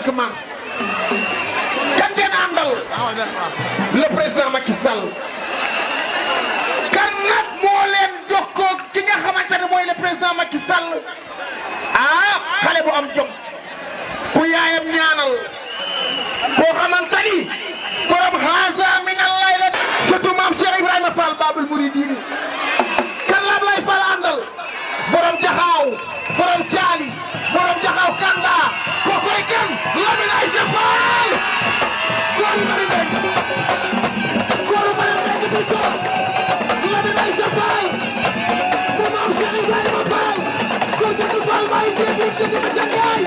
5 mars kan ngeen àndal le président Macky Sall kan nag moo leen jokkoo ki nga xamante ne mooy le président Macky Sall ah xale bu am jom ku yaayam ñaanal boo xamante ni borom xaasa min Allah la surtout maam Cheikh Ibrahima Fall Babul Mouridine kan la lay Fall àndal borom jaxaaw borom caali borom jaxaaw kanda ko koy kan Lamine Aïcha Fall góor yu bari nekk góor yu bari nekk di ko Lamine Aïcha Fall bu maam Cheikh Ibrahima Fall ko jëkk Fall may dégg ci di ma jàngaay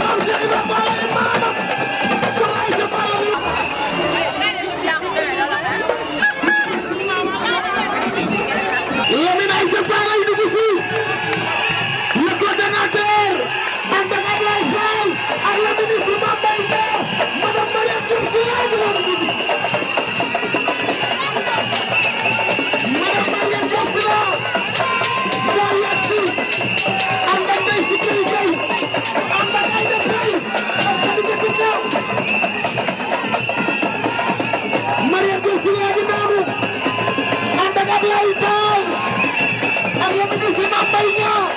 maam Cheikh Ibrahima Fall ay maamam ko Aïcha Fall Lamine Aïcha Fall ay dugg fii le coordonnateur ànd ak Ablaye Fall ak la ministre Mame Mbaye Niang madame Mariam Diouf si laaj la dugg madame Mariam Diouf si la moo yegg si ànd ak Ndeye Sikiri Gueye ànd ak Aïda Faye ak Khadija Ndaw Mariam Diouf si laaj noonu ànd ak Ablaye Fall ak la ministre Mame Mbaye Niang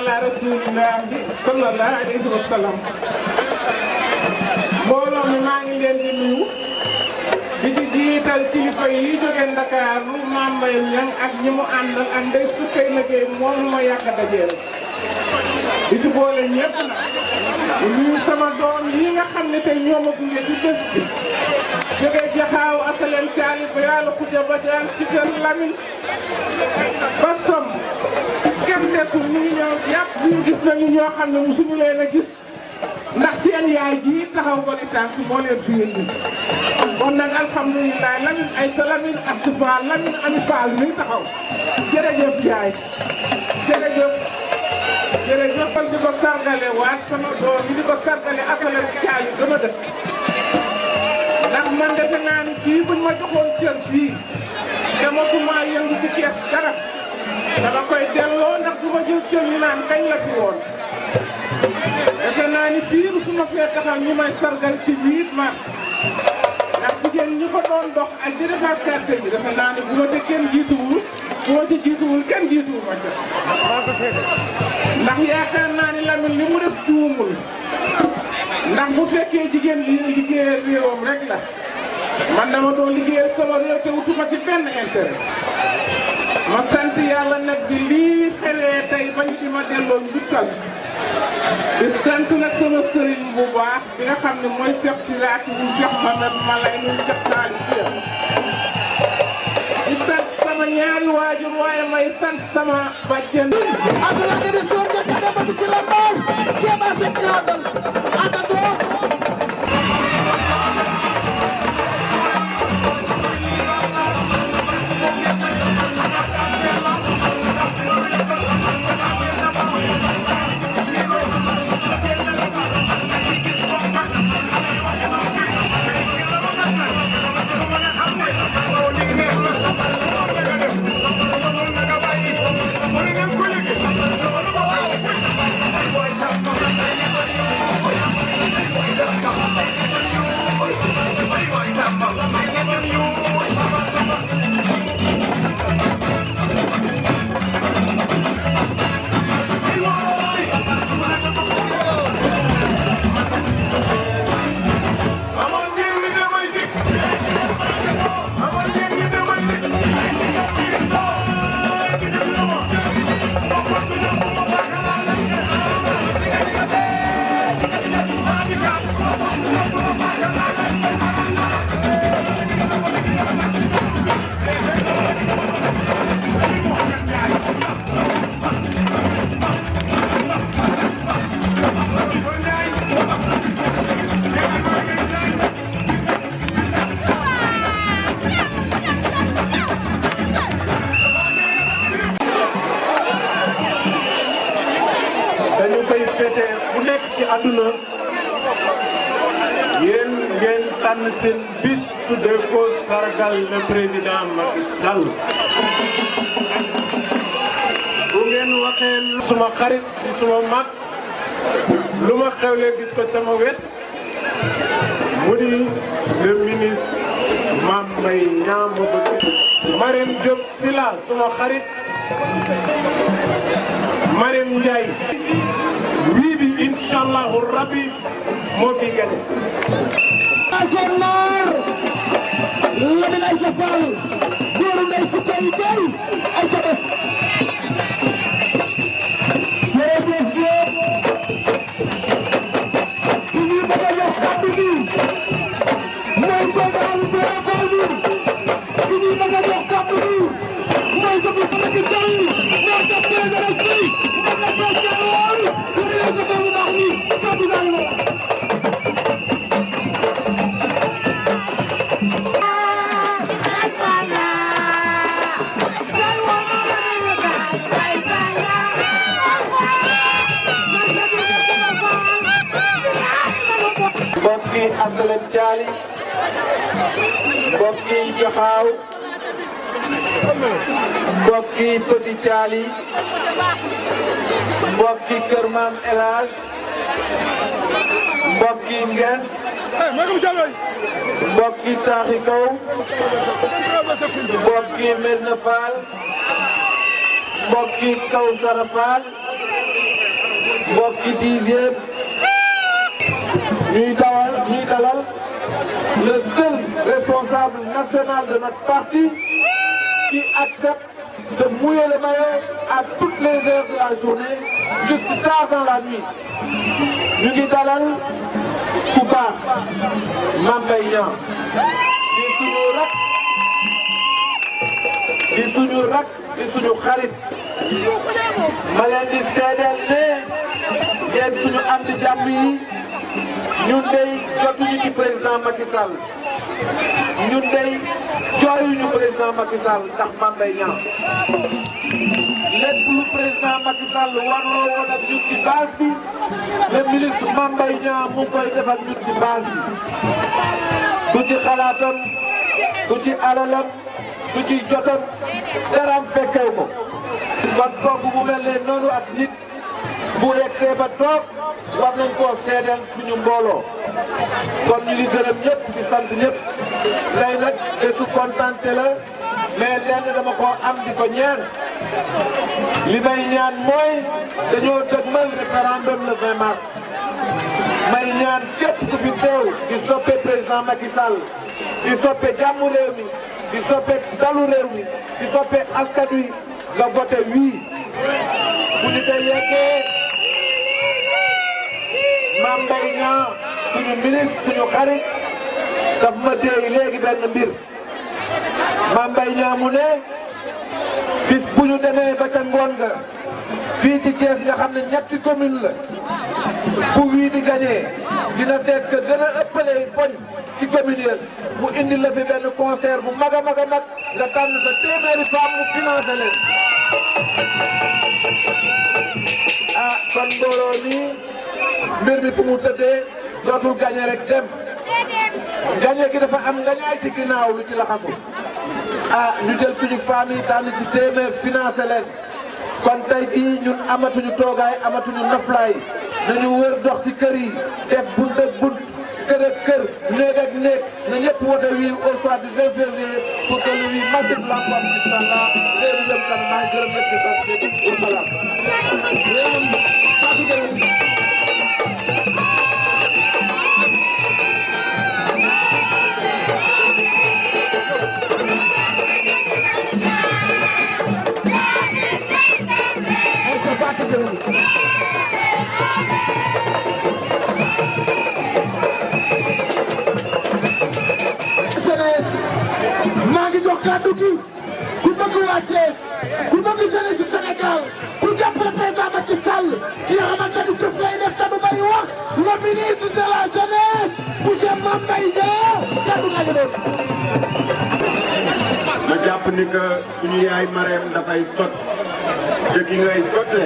ala rasulillah sallallahu alayhi wa sallam mbooloo mi maa ngi leen di nuyu di ci jiital kilifa yi jóge Ndakaaru Mame Mbaye Niang ak ñi mu àndal ak Ndeye Sukkay liggéey moom ma yàgg dajeel di ci boole ñëpp nag di nuyu sama doom yi nga xam ne tey ñoo ma gunge ci bés bi jóge jaxaaw asalem caali ba yàlla xuja ba jaan ci kër Lamine ba som kenn desul ñu ngi ñëw yàpp ñu gis nañu ñoo xam ne musuñu leen a gis ndax seen yaay ji taxaw ba di tànk moo leen fi indi kon nag alhamdulilah Lamine Aïcha Lamine Astou Fall Lamine Ami Fall mi taxaw jërëjëf yaay jërëjëf jërëjëf fal di ko sargale waat sama doom yi di ko sargale asalem caali dama dëkk ndax man defe naa ni fii buñ ma joxoon cër fii dama suma yëngu ci kees dara dama koy delloo ndax du ma jël cër ñu naan kañ la fi woon defe naa ni fii su ma fee taxaw ñu may sargal ci 8 mars ndax jigéen ñi ko doon dox ak di defar carte yi defe naa ni bu ma ci kenn jiituwul bu ma ci jiituwul kenn jiituwul ma ca ndax yaakaar naa ni Lamine li mu def juumul ndax bu fekkee jigéen li liggéeyal réewam rek la man dama doon liggéeyal sama réew te wutuma ci benn intérêt ma sant yàlla nag bi lii xewee tey bañ ci ma delloo njukkal di sant nag sama sëriñ bu baax bi nga xam ne mooy Cheikh Silaati wu Cheikh Mohamed Malay nu Cheikh Saali Cheikh di sant sama ñaari waajur waaye may sant sama bàjjen Abdoulaye Ndeye Sow njëkk a dem ci la mbaal jéem a fekk àndal àndandoo ci àdduna yéen ngeen tànn seen bis tuddee ko sargal le président Macky Sall bu ngeen waxee suma xarit di suma mag lu ma xewle gis ko sama wet mu di le ministre Mame Mbaye Niang ma bëgg Mariam Diop Sylla suma xarit Mariam Ndiaye wii bi inshallahu rabbi moo fi gane Asonor Lamine Aïssa Fall góoru ndey si tey tey ay ca def jërëjëf Diop ki ñuy bëgg a jox kàddu gi mooy Sodaan Dora Fall bi ki ñuy bëgg a jox kàddu gi mooy ko bu Macky Sall moo tax président bi mën na ko jàllal jërëjëf ko bu baax ni kàddu gaa ngi mbokki Abdoulaye Thiali mbokki Jaxaaw mbokki Petit Thiali mbokki Kër Maam El Hadj mbokki Ngeen mbokki Taaxi Kaw mbokki Medina Fall mbokki Kawsara Fall mbokki dixième ñuy dalal le seul responsable national de notre parti qui accepte de mouiller le maillot à toutes les heures de la journée jusque tard dans la nuit ñu ngi dalal ku baax Mame Mbaye Niang di suñu rak di suñu xarit ma leen di seedeel ne yéen suñu am di jàmm yi ñun dey jotuñu ci président Macky Sall ñun dey jooyuñu président Macky Sall ndax Mame Mbaye Niang lépp lu président Macky Sall warloo woon ak ñun ci base bi le ministre Mame Mbaye Niang mu ngi koy def ak ñun ci base bi du ci xalaatam du ci alalam du ci jotam daraam fekkew ko kon kooku bu mel ne noonu ak nit bu yegsee ba toog war nañ koo seedeel suñu mbooloo kon ñu ngi gërëm ñëpp di sant ñëpp tey nag bésu kontante la mais lenn dama koo am di ko ñaan li may ñaan mooy dañoo dëgmal référendum le 20 mars may ñaan képp ku fi teew di soppe président Macky Sall di soppe jàmm réew mi di soppe dalu réew mi di soppe askan wi nga voté oui bu ñu koy yeggee Mame Mbaye Niang suñu ministre suñu xarit daf ma déey léegi benn mbir Mame Mbaye Niang mu ne bis bu ñu demee ba ca ngoon nga fii ci Thiès nga xam ne ñetti commune la bu wii di gagné dina seet que gën a ëppale poñ ci commune yi mu indi la fi benn concert bu mag a mag a mag nga tànn sa téeméeri femme mu financé leen ah kon mbooloo nii mbir mi fu mu tëddee dootul gagné rek dem gagné gi dafa am ngañaay ci ginnaaw lu ci laxasu ah ñu jël suñu famille tànn ci téeméer financé leen kon tey jii ñun amatuñu toogaay amatuñu noflaay nañu wër dox ci kër yi def bunt ak bunt kër ak kër néeg ak néeg na ñëpp wote oui au soir du 20 février pour que le oui massif l'emporte inchallah léegi jëm kan maa ngi gërëm ñëpp di sant ñëpp wasalaam maa ngi jox kàddu gi ku bëgg waa Thiès ku bëgg jeunesse du Sénégal ku jàppale président Macky Sall ki nga xamante ni jëf lay def te du bari wax le ministre de la jeunesse monsieur Mame Mbaye Niang kàddu nga doon. ma jàpp ni que suñu yaay Marème dafay sot te ki ngay sotle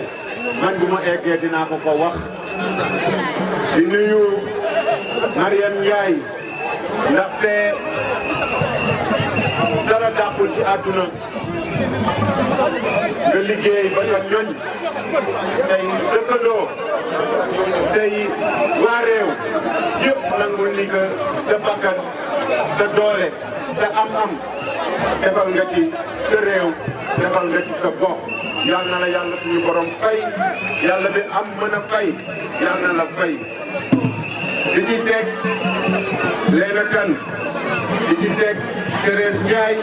man bu ma eggee dinaa ko wax di nuyu Mariam Ndiaye ndaxte dara dàqul ci àdduna nga liggéey ba sa ñoñ say dëkkandoo say waa réew yëpp nangul ni que sa bakkan sa doole sa am-am defal nga ci sa réew defal nga ci sa gox yal na la yàlla suñu borom fay yàlla bi am mën a fay yal na la fay di ci teg Léna Kane di ci teg Thérèse Ndiaye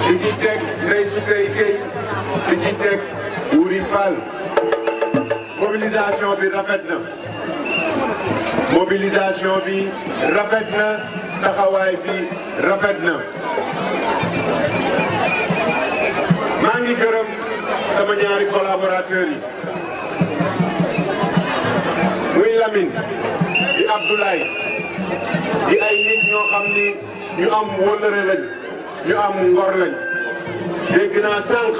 di ci teg Ndeye Soukeye Gueye di ci teg Wuri Fall mobilisation bi rafet na mobilisation bi rafet na taxawaay bi rafet na maa ngi gërëm sama ñaari collaborateurs yi muy Lamine di Abdoulaye di ay nit ñoo xam ni ñu am wóllëre lañ ñu am ngor lañ dégg naa sànq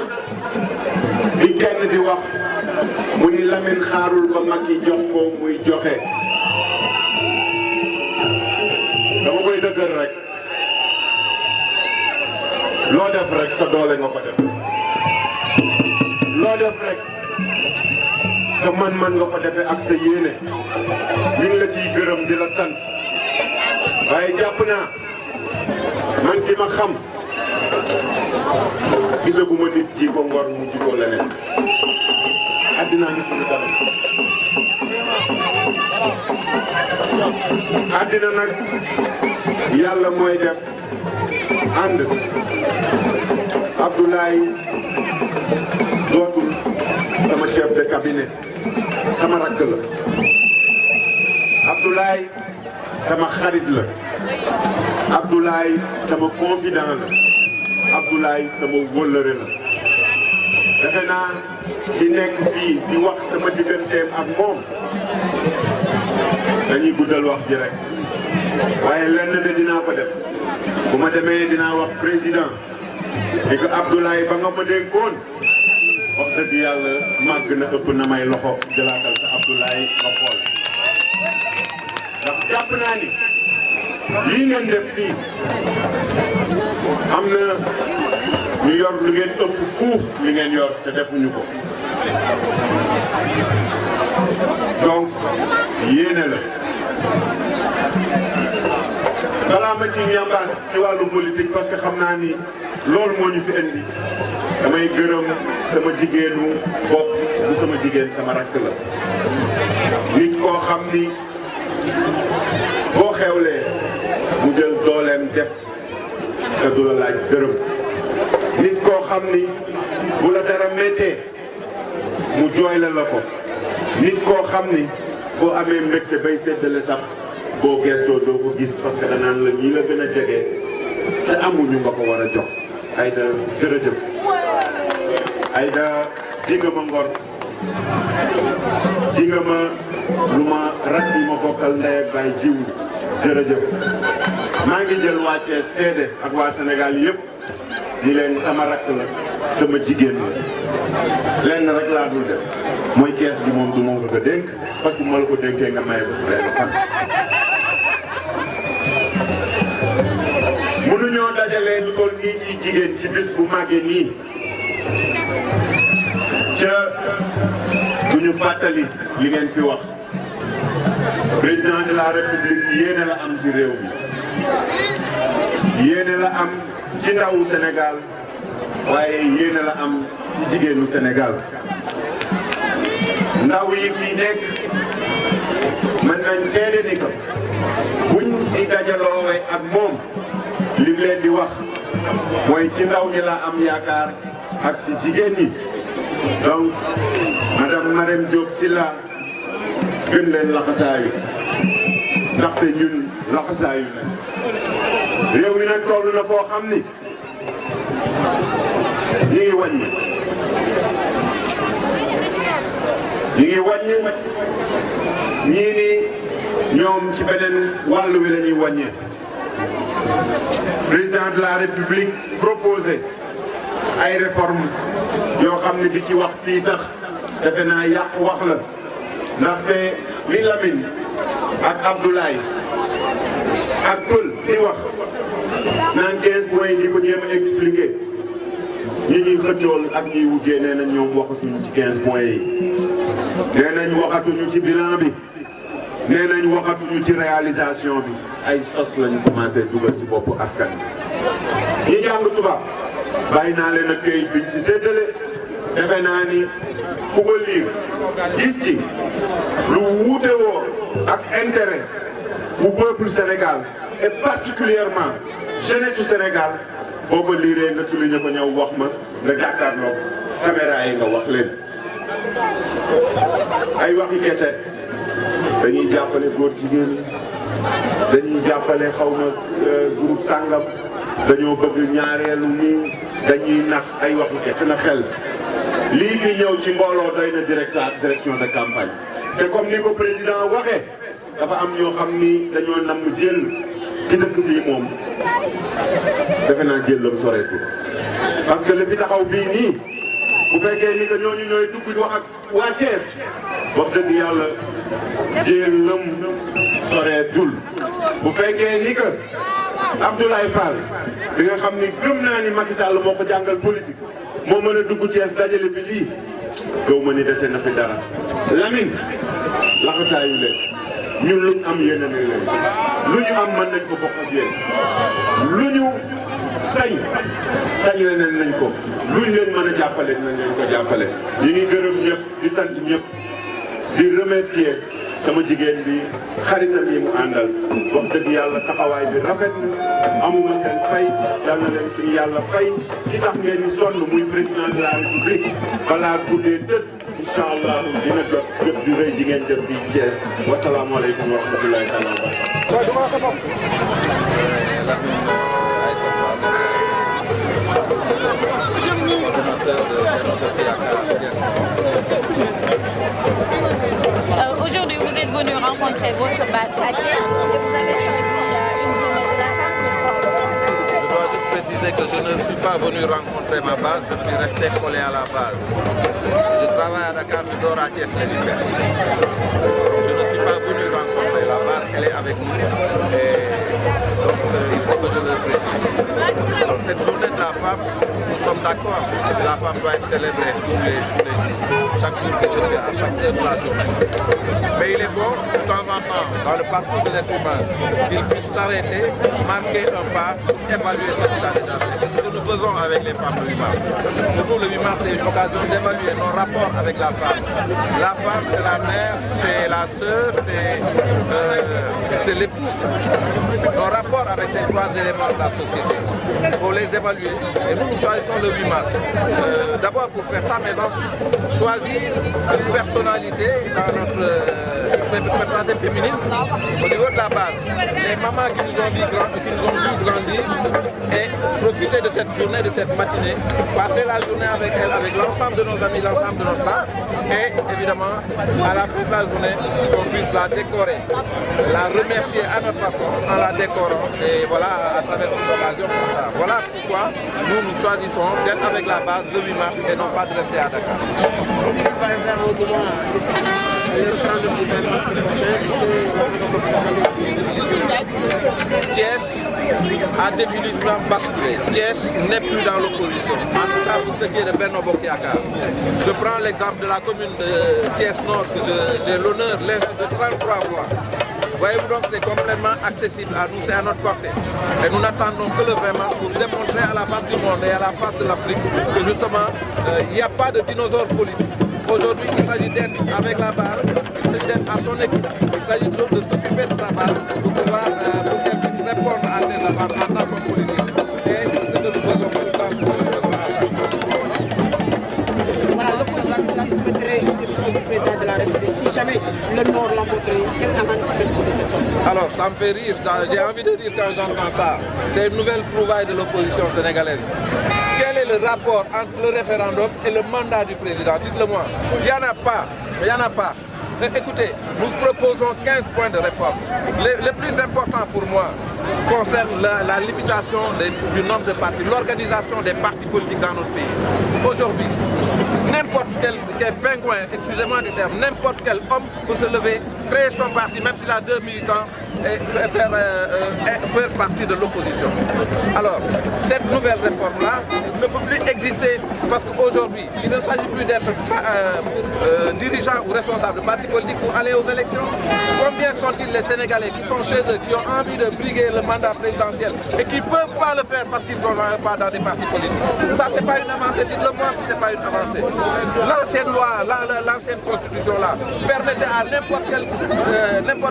di kenn di wax mu ni Lamine xaarul ba mag yi jox ko muy joxe dama koy dëggal rek loo def rek sa doole nga ko def loo def rek sa man-man nga ko defee ak sa yéene ñu ngi la ciy gërëm di la sant waaye jàpp naa man ki ma xam gisaguma nit ji ko ngor mu ji ko leneen àddina ngi suñu kanam àddina nag yàlla mooy def ànd Abdoulaye dootul sama chef de cabinet sama rakk la Abdoulaye sama xarit la Abdoulaye sama confident la Abdoulaye sama wóllëre la defe naa di nekk fii di wax sama digganteem ak moom dañuy guddal wax ji rek waaye lenn de dinaa ko def bu ma demee dinaa wax président di ko Abdoulaye ba nga ma dénkoon wax dëgg yàlla màgg na ëpp na may loxo jëlaatal sa Abdoulaye nga xool ndax jàpp naa ni lii ngeen def fii am na ñu yor lu ngeen ëpp fuuf li ngeen yor te defuñu ko donc yéene la balaa ma ci ñambaas ci wàllu politique parce que xam naa ni loolu moo ñu fi indi damay gërëm sama jigéenu bopp bu sama jigéen sama rakk la nit koo xam ni boo xewlee mu jël dooleem def ci te du la laaj dërëm nit koo xam ni bu la dara méttee mu jooyle la ko nit koo xam ni boo amee mbégte bay séddale sax boo gestoo doo ko gis parce que danaan la ñii la gën a jege te amuñu nga ko war a jox Aïda jërëjëf Aïda ji nga ma ngor ji nga ma lu ma rak yi ma bokkal ndey ak baay jiw jërëjëf maa ngi jël waa Thiès seede ak waa Sénégal yëpp ni leen sama rakk la sama jigéen la lenn rek laa dul def mooy kees bi moom du ma bëgg a dénk parce que bu ma la ko dénkee nga maye ba su leen fan mënuñoo dajalee lu toll nii ci jigéen ci bis bu màggee nii ca duñu fàttali li ngeen fi wax président de la république yéene la am ci réew mi yéene la am ci ndawu Sénégal waaye yéene la am ci jigéenu Sénégal ndaw yi fi nekk mën nañ seede ni ko buñ di dajaloowe ak moom li leen di wax mooy ci ndaw ñi la am yaakaar ak ci jigéen ñi donc madame Marème Diop Sylla gën leen laxasaayu ndaxte ñun laxasaayu la réew mi nag toll na foo xam ni ñi ngi wàññi ñii ni ñoom ci beneen wàll wi la ñuy wàññee président de la république proposé ay réformes yoo xam ne di ci wax fii sax defe naa yàq wax la ndaxte li Lamine ak Abdoulaye ak Pël di wax naan 15 points di ko jéem a expliqué ñi ñuy xëccool ak ñiy wujjee nee nañ ñoom waxatuñu ci 15 points yi nee nañ waxatuñu ci bilan bi nee nañ waxatuñu ci réalisation bi ay sos lañu commencé dugal ci boppu askan bi ñi jàng tubaab bàyyi naa leen ak këyit biñ ci séddale defe naa ni ku ko liir gis ci lu wuute woo ak intérêt bu peuple Sénégal et particulièrement jeunesse du Sénégal boo ko liiree nga souligné ko ñëw wax ma nga jàkkaarloo caméra yi nga wax leen ay waxi kese dañuy jàppale góor jigéen dañuy jàppale xaw ma groupe sàngam dañoo bëgg ñaareelu nii dañuy nax ay waxi kese na xel lii di ñëw ci mbooloo doy na direction de campagne te comme ni ko président waxee dafa am ñoo xam ni dañoo namm jël ci dëkk bii moom defe naa jëllam soreetu parce que li fi taxaw bii nii bu fekkee ni que ñooñu ñooy dugg wax ak waa Thiès wax dëgg yàlla jëllam soreetul bu fekkee ni que Abdoulaye Fall bi nga xam ni gëm naa ni Macky Sall moo ko jàngal politique moo mën a dugg Thiès dajale fi lii gaw ma ni dese na fi dara Lamine laxasaayu leen ñun luñ am yéene nañ leen lu ñu am mën nañ ko bokk ak yéen lu ñu sañ leneen nañ ko luñ leen mën a jàppale dinañ leen ko jàppale ñu ngi gërëm ñëpp di sant ñëpp di remercier sama jigéen bi xaritam yi mu àndal wax dëgg yàlla taxawaay bi rafet na amuma seen fay yal na leen suñu yàlla fay ci tax ngeen ni sonn muy président de la république balaa guddee tëdd incha allah dina jot jëf ju rëy ji ngeen jëf fii Thiès wasalaamaaleykum wa rahmatulahi taala wa Aujourd'hui, vous êtes venu rencontrer votre base à Thiès et vous avez choisi une journée de Dakar pour Je dois juste préciser que je ne suis pas venu rencontrer ma base, je suis resté collé à la base. Je travaille à Dakar, je dors à Thiès les week-ends. Je ne suis pas venu rencontrer la base, elle est avec nous. Et donc il faut que je le précise. Alors cette journée de la femme, nous sommes d'accord que la femme doit être célébrée tous les jours, chaque jour que je fais, à chaque heure de la journée. Mais il est bon, de temps en temps, dans le parcours de l'être humain, qu'il puisse s'arrêter, marquer un pas, évaluer ce qu'il a déjà fait. C'est ce que nous faisons avec les femmes le 8 mars. Pour nous, le 8 mars, c'est une occasion d'évaluer nos rapports avec la femme. La femme, c'est la mère, c'est la sœur, c'est l'épouse. Nos rapports avec ces trois éléments de la société, il faut les évaluer. Et nous, nous choisissons le 8 mars. D'abord pour faire ça, mais ensuite choisir une personnalité dans notre personnalité féminine au niveau de la base. Les mamans qui nous ont vu grandir et profiter de cette journée, de cette matinée, passer la journée avec elles, avec l'ensemble de nos amis, l'ensemble de notre base, et évidemment, à la fin de la journée, qu'on puisse la décorer, la remercier à notre façon en la décorant, et voilà, à travers cette occasion comme ça. Voilà pourquoi nous choisissons d'être avec la base de 8 mars et non pas de rester à Dakar. Thiès a définitivement basculé. Thiès n'est plus dans l'opposition. En tout cas, pour ce qui est de Benno Bokk Yakaar. Je prends l'exemple de la commune de Thiès Nord, que j'ai l'honneur de 33 voix. Voyez-vous donc, c'est complètement accessible à nous, c'est à notre portée. Et nous n'attendons que le 20 mars pour démontrer à la face du monde et à la face de l'Afrique que justement, il n'y a pas de dinosaure politique. Aujourd'hui, il s'agit d'être avec la base, il s'agit d'être à son équipe, il s'agit de s'occuper de sa base pour pouvoir répondre à ses attentes en tant que politique. Et ce que nous faisons tout le temps, voilà, l'opposition souhaiterait une démission du président de la République. Si jamais le Nord l'emporterait, quelle amende faites-vous de cette sortie? Alors, ça me fait rire, j'ai envie de dire quand j'entends ça, c'est une nouvelle trouvaille de l'opposition sénégalaise. Quel est le rapport entre le référendum et le mandat du président? Dites-le-moi. Il n'y en a pas. Il n'y en a pas. Mais écoutez, nous proposons 15 points de réforme. Le plus important pour moi concerne la limitation du nombre de partis, l'organisation des partis politiques dans notre pays. Aujourd'hui, n'importe quel est pingouin, excusez-moi du terme, n'importe quel homme peut se lever, créer son parti, même s'il a 2 militants, et faire partie de l'opposition. Alors, cette nouvelle réforme-là ne peut plus exister parce qu'aujourd'hui, il ne s'agit plus d'être dirigeant ou responsable de parti politique pour aller aux élections. Combien sont-ils les Sénégalais qui sont chez eux, qui ont envie de briguer le mandat présidentiel et qui ne peuvent pas le faire parce qu'ils ne sont pas dans des partis politiques? Ça, c'est pas une avancée, dites-le-moi si c'est pas une avancée. L'ancienne loi, l'ancienne constitution là, permettait à n'importe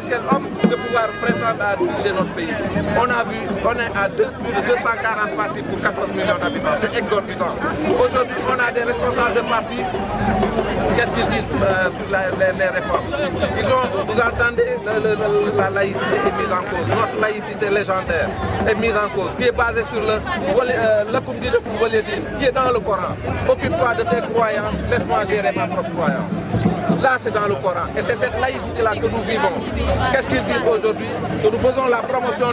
quel homme de pouvoir prétendre à diriger notre pays. On a vu, on est à plus de 240 partis pour 14 millions d'habitants, c'est exorbitant. Aujourd'hui, on a des responsables de partis, qu'est-ce qu'ils disent sur les réformes? Vous entendez, la laïcité est mise en cause, notre laïcité légendaire est mise en cause, qui est basée sur le Kumdi de Kouvalédine, qui est dans le Coran. Occupe-toi de tes croyances, laisse-moi gérer ma propre croyance. Là, c'est dans le Coran. Et c'est cette laïcité-là que nous vivons. Qu'est-ce qu'ils disent aujourd'hui? Que nous faisons la promotion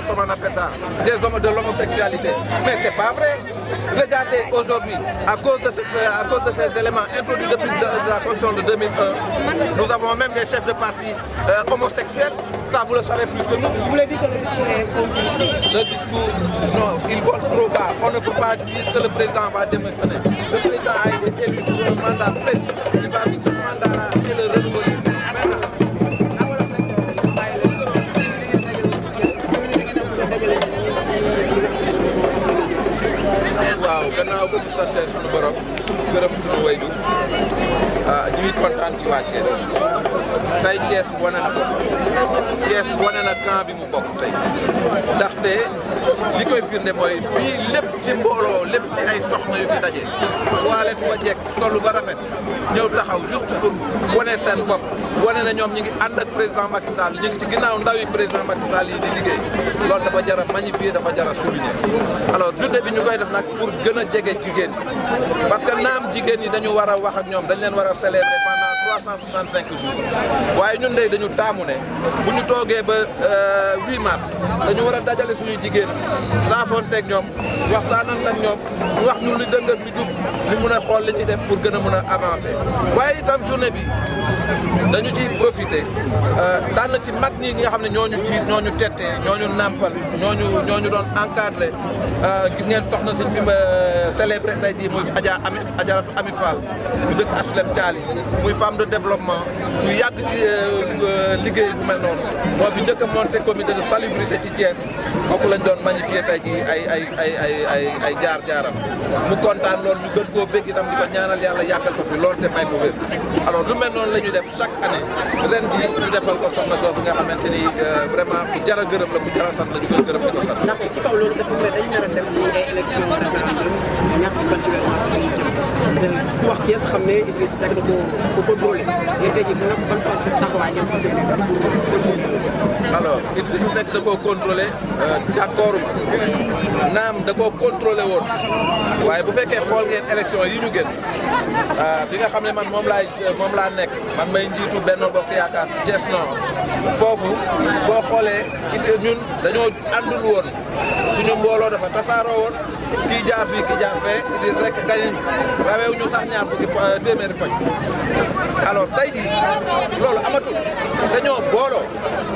comment on appelle ça, de l'homosexualité. Mais c'est pas vrai. Regardez aujourd'hui, à cause de ces éléments introduits depuis la Constitution de 2001, nous avons même des chefs de parti homosexuels. Ça, vous le savez plus que nous. Vous voulez dire que le discours est compliqué? Le discours, non, il vole trop bas. On ne peut pas dire que le président va démissionner. Le président a été élu pour un mandat précis. Il va vite ce mandat-là et le renouveler. waaw gannaaw ba ñu sante suñu borom gërëm suñu wayju ñu ngi kontaan ci waa Thiès tey Thiès wane na bopp Thiès wane na camp bi mu bokk tey ndaxte li koy firnde mooy bii lépp ci mbooloo lépp ci ay soxna yu fi daje toilette ba jekk solu ba rafet ñëw taxaw juste pour wane seen bopp wane na ñoom ñi ngi ànd ak président Macky Sall ñu ngi ci ginnaaw ndaw yi président Macky Sall yi di liggéey loolu dafa jar a magnifier dafa jar a souligner alors journée bi ñu koy def nag pour gën a jege jigéen ñi parce que naam jigéen ñi dañu war a wax ak ñoom dañ leen war a célébrer pendant 365 jours waaye ñun de dañu taamu ne bu ñu toogee ba 8 mars dañu war a dajale suñuy jigéen saafoonteeg ñoom waxtaanal ak ñoom ñu wax ñu li dëng ak li jub ñu mun a xool li ñuy def pour gën a mun a avancer waaye itam journée bi dañu ci profiter tànn ci mag ñi nga xam ne ñooñu jiit ñooñu tette ñooñu nàmpal ñooñu doon encadré gis ngeen soxna si fi célébré tey jii muy Ajaratu Ami Fall ñu dëkk HLM Thiali muy femme de développement ñu yàgg ci liggéey bu mel noonu moo fi njëkk a monté comité de salubrité ci Thiès kooku lañ doon magnifier tey jii ay jaar-jaaram mu kontaan loolu ñu gën koo bégg itam di ko ñaanal yàlla yàggal ko fi loolu te may ko wér alors lu mel noonu la ñuy def chaque année ren ji ñu defal ko soxna soosu nga xamante ni vraiment ku jar a gërëm la ku jar a sant la ñu koy gërëm di ko sant. ndax ci kaw loolu dafa mel dañu nar a dem ci ay élection référendum ñaar fukki fan ci weeru mars bi ñu jëm ku wax Thiès xam ne Idrissa Seck da ko contrôlé yéen tey jii nag ban fan taxawaay ngeen fas yéene pour continuer. alors Idrissa Seck da koo contrôlé d'accord naam da koo contrôlé woon waaye bu fekkee xool ngeen élection yi ñu génn bi nga xam ne man moom laa nekk man may njiitu Benno Bokk Yaakaar Thiès Nord foofu boo xoolee ñun dañoo àndul woon suñu mbooloo dafa tasaaroo woon kii jaar fii kii jaar fee Idrissa Seck gañe rawew ñu sax ñaar fukki téeméeri poñ alors tey jii loolu amatul dañoo booloo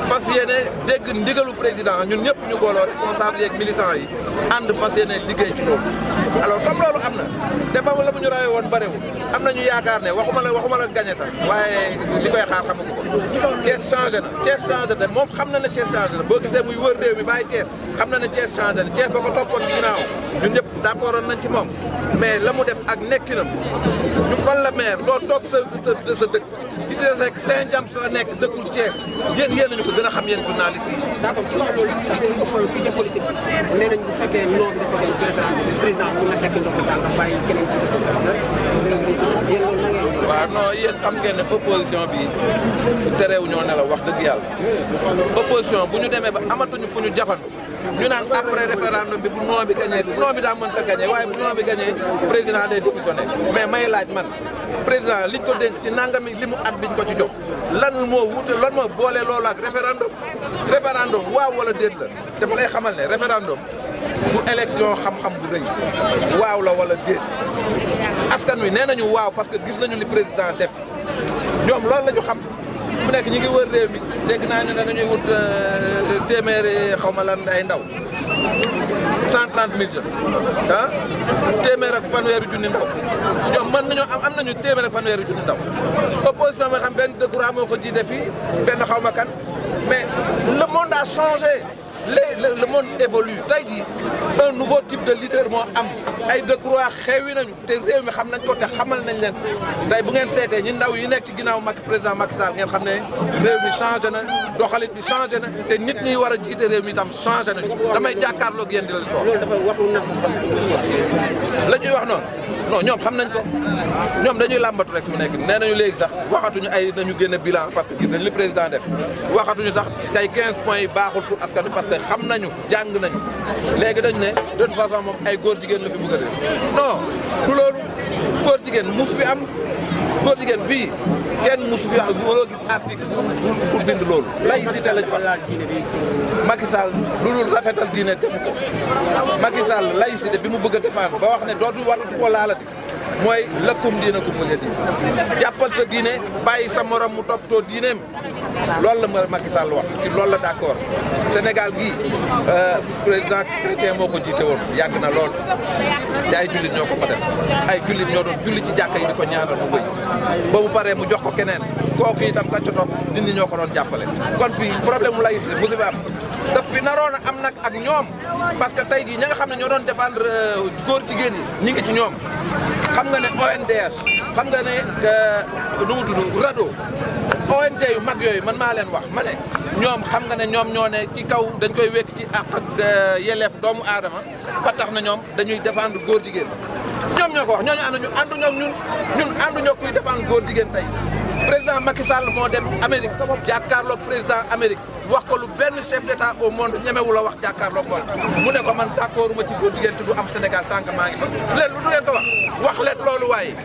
fas yéene dégg ndigalu président ñun ñëpp ñu booloo responsable yeeg militants yi ànd fas yéene liggéey ci loolu alors comme loolu am na te ba la mu ñu rawee woon barewul am nañu yaakaar ne waxuma la gañe sax waaye li koy xaar xamagu ko Thiès changé na moom xam na ne Thiès changé na boo gisee muy wër réew mi bàyyi Thiès xam na ne Thiès changé na Thiès boo ko toppoon ci ginnaaw ñun ñëpp d'accord nañ ci moom mais la mu def ak nekkinam ñu fal la maire doo toog sa dëkk Idrissa Seck Saint-Diam sa nekk dëkkul Thiès yéen nañu ko gën a xam yéen journaliste yi. d'accord ci kaw loolu dañu xool fii ci politique bi nee nañ bu fekkee non bi dafa gën ci référendum bi président mun na tekki ndox daal nga bàyyi keneen ci yéen loolu na ngeen. waaw non yéen xam ngeen ne opposition bi terewu ñoo ne la wax dëgg yàlla opposition bu ñu demee ba amatuñu fu ñu jafandu ñu naan après référendum bi bu non bi gagné non bi daa mënta gagné waaye bu non bi gagné président day démissionné mais may laaj man président liñ ko dénk ci nangami li mu at biñ ko ci jox lan moo wute lan moo boole loolu ak référendum waaw wala déet la te bu lay xamal ne référendum bu élection xam-xam bu rëy waaw la wala déet askan wi nee nañu waaw parce que gis nañu li président def ñoom loolu la ñu xam bu nekk ñi ngi wër réew mi dégg naa ñu ne dañuy wut téeméeri xaw ma lan ay ndaw 130 000 jeunes ah téeméer ak fanweeri junni ndaw ñoom mën nañoo am nañu téeméer ak fanweeri junni ndaw opposition bi xam benn Decroix moo ko jiite fii benn xaw ma kan mais le monde a changé le monde évolue tey jii un nouveau type de leader moo am ay Decroix xewi nañu te réew mi xam nañ ko te xamal nañ leen tey bu ngeen seetee ñi ndaw yi nekk ci ginnaaw président Macky Sall ngeen xam ne réew mi changé na doxalit bi changé na te nit ñi war a jiite réew mi itam changé nañu damay jàkkaarloog yéen di leen ko loolu dafa waxu nax la ñuy wax noonu non ñoom xam nañ ko ñoom dañuy làmbatu rek fi mu nekk nee nañu léegi sax waxatuñu ay nañu génne bilan parce que gis nañ li président def waxatuñu sax tey 15 points yi baaxul pour askan wi parce que xam nañu jàng nañu léegi dañu ne de toute façon moom ay góor jigéen la fi bëgg a def non du loolu góor jigéen musu fi am góor jigéen fii kenn musu fi wax loo gis article pour bind loolu laïcité lañ wax Macky Sall lu dul rafetal diine defu ko Macky Sall laïcité bi mu bëgg a défendre ba wax ne dootu waratu koo laalati mooy lëkkum diine kum nga di jàppal sa diine bàyyi sa morom mu toppatoo diineem loolu la ma Macky Sall wax ci loolu la d'accord Sénégal gii président chrétien moo ko jiite woon yàgg na lool te ay jullit ñoo ko fa def ay jullit ñoo doon julli ci jàkka yi di ko ñaanal mu wëy ba mu paree mu jox ko keneen kooku itam ka ca topp nit ñi ñoo ko doon jàppale kon fii problème mu laïcité bu fi am daf fi naroon a am nag ak ñoom parce que tey jii ña nga xam ne ñoo doon défendre góor jigéen ñi ngi ci ñoom xam nga ne ONDS xam nga ne nu mu tudd RADDHO ONG yu mag yooyu man maa leen wax ma ne ñoom xam nga ne ñoom ñoo ne ci kaw dañ koy wekk ci àq ak yelleef doomu aadama ba tax na ñoom dañuy défendre góor jigéen ñoom ñoo ko wax ñooñu ànduñoo ak ñun ànduñoo kuy défendre góor jigéen tey président Macky Sall moo dem Amérique jàkkaarloog président Amérique wax ko lu benn chef d'état au monde ñemewu la wax jàkkaarloog moom mu ne ko man d'accorduma ci góor jigéen te du am Sénégal tant que maa ngi fa leen lu du ngeen ko wax leen loolu waaye